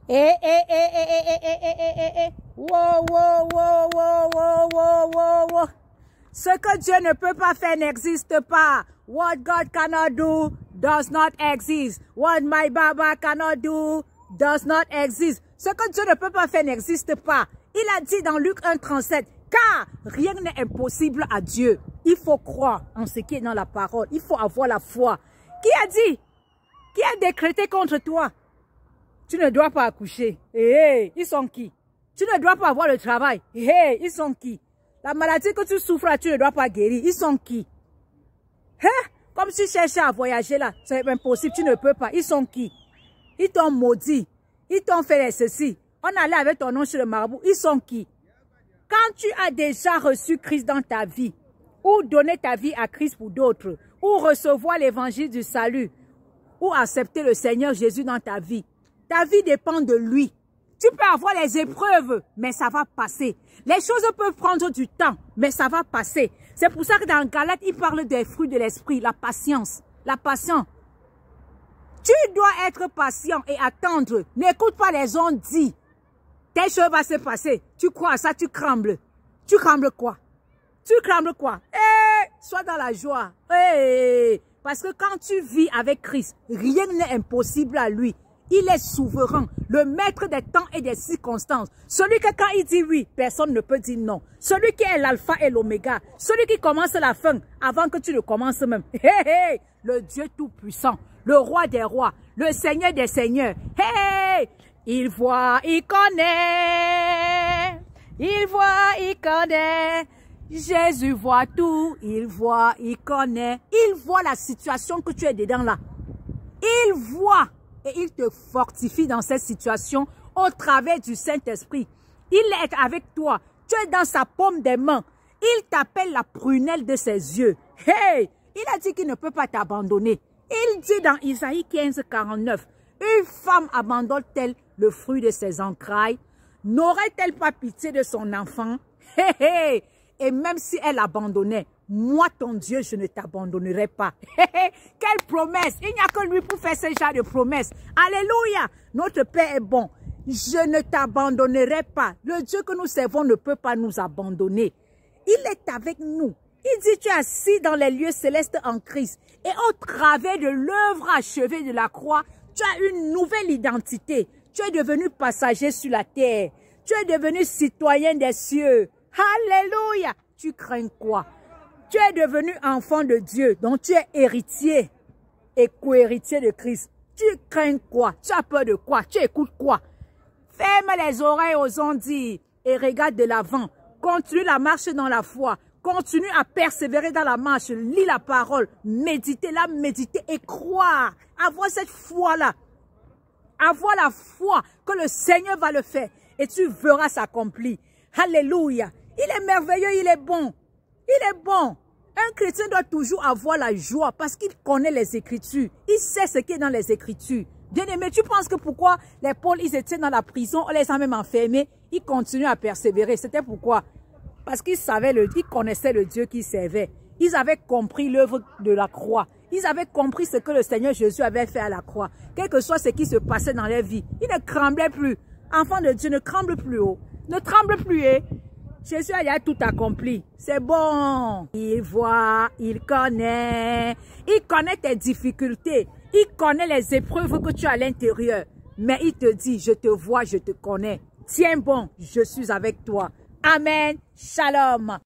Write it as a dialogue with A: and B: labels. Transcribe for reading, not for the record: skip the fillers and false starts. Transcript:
A: Wow, wow, wow, wow, wow, wow, wow, wow. Ce que Dieu ne peut pas faire n'existe pas. What God cannot do does not exist. What my Baba cannot do does not exist. Ce que Dieu ne peut pas faire n'existe pas. Il a dit dans Luc 1,37, car rien n'est impossible à Dieu. Il faut croire en ce qui est dans la parole. Il faut avoir la foi. Qui a dit? Qui a décrété contre toi? Tu ne dois pas accoucher. Ils sont qui? Tu ne dois pas avoir le travail. Ils sont qui? La maladie que tu souffres, tu ne dois pas guérir. Ils sont qui? Comme si tu cherchais à voyager là, c'est impossible, tu ne peux pas. Ils sont qui? Ils t'ont maudit. Ils t'ont fait ceci. On allait avec ton nom chez le marabout. Ils sont qui? Quand tu as déjà reçu Christ dans ta vie, ou donné ta vie à Christ pour d'autres, ou recevoir l'évangile du salut, ou accepter le Seigneur Jésus dans ta vie dépend de lui. Tu peux avoir les épreuves, mais ça va passer. Les choses peuvent prendre du temps, mais ça va passer. C'est pour ça que dans Galates, il parle des fruits de l'esprit, la patience. La patience. Tu dois être patient et attendre. N'écoute pas les gens dire. Telle chose va se passer. Tu crois à ça, tu trembles. Tu trembles quoi? Tu trembles quoi? Sois dans la joie. Parce que quand tu vis avec Christ, rien n'est impossible à lui. Il est souverain, le maître des temps et des circonstances. Celui que quand il dit oui, personne ne peut dire non. Celui qui est l'alpha et l'oméga. Celui qui commence la fin avant que tu ne commences même. Le Dieu tout-puissant, le roi des rois, le Seigneur des seigneurs. Il voit, il connaît. Il voit, il connaît. Jésus voit tout. Il voit, il connaît. Il voit la situation que tu es dedans là. Il voit. Et il te fortifie dans cette situation au travers du Saint-Esprit. Il est avec toi. Tu es dans sa paume des mains. Il t'appelle la prunelle de ses yeux. Il a dit qu'il ne peut pas t'abandonner. Il dit dans Isaïe 15, 49, une femme abandonne-t-elle le fruit de ses entrailles? N'aurait-elle pas pitié de son enfant? Et même si elle abandonnait, moi, ton Dieu, je ne t'abandonnerai pas. Quelle promesse! Il n'y a que lui pour faire ce genre de promesse. Alléluia! Notre Père est bon. Je ne t'abandonnerai pas. Le Dieu que nous servons ne peut pas nous abandonner. Il est avec nous. Il dit, tu es assis dans les lieux célestes en Christ. Et au travers de l'œuvre achevée de la croix, tu as une nouvelle identité. Tu es devenu passager sur la terre. Tu es devenu citoyen des cieux. Alléluia! Tu crains quoi? Tu es devenu enfant de Dieu, donc tu es héritier et co-héritier de Christ. Tu crains quoi? Tu as peur de quoi? Tu écoutes quoi? Ferme les oreilles aux ondits et regarde de l'avant. Continue la marche dans la foi. Continue à persévérer dans la marche. Lis la parole. Méditez-la, méditez et croire. Avoir cette foi-là. Avoir la foi que le Seigneur va le faire. Et tu verras s'accomplir. Alléluia. Il est merveilleux, il est bon. Il est bon. Un chrétien doit toujours avoir la joie parce qu'il connaît les Écritures. Il sait ce qui est dans les Écritures. Bien-aimé, tu penses que pourquoi les Paul, ils étaient dans la prison, on les a même enfermés, ils continuent à persévérer. C'était pourquoi? Parce qu'ils savaient, ils connaissaient le Dieu qu'ils servaient. Ils avaient compris l'œuvre de la croix. Ils avaient compris ce que le Seigneur Jésus avait fait à la croix. Quel que soit ce qui se passait dans leur vie, ils ne tremblaient plus. Enfants de Dieu, ne tremble plus haut. Ne tremble plus, Jésus a tout accompli. C'est bon. Il voit, il connaît tes difficultés. Il connaît les épreuves que tu as à l'intérieur. Mais il te dit, je te vois, je te connais. Tiens bon, je suis avec toi. Amen. Shalom.